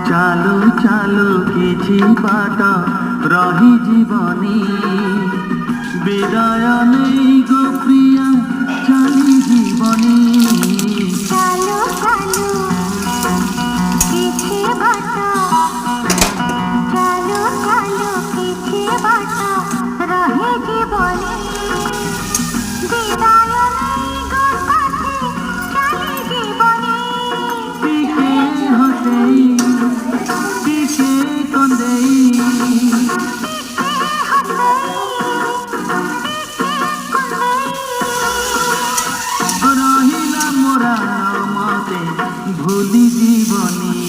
চালু চালু কিছু বাট রহি জীবনী বিদায় নেই গো প্রিয়া চালি জীবনী চালু চালু কিছু বাট চালু চালু কিছু বাট রহি জীবনী বিদায় নেই গো সাথী চালি জীবনী পিকে হতেই পিকে কন্দেই রহিলা মোরা মতে ভুলি জীবনী।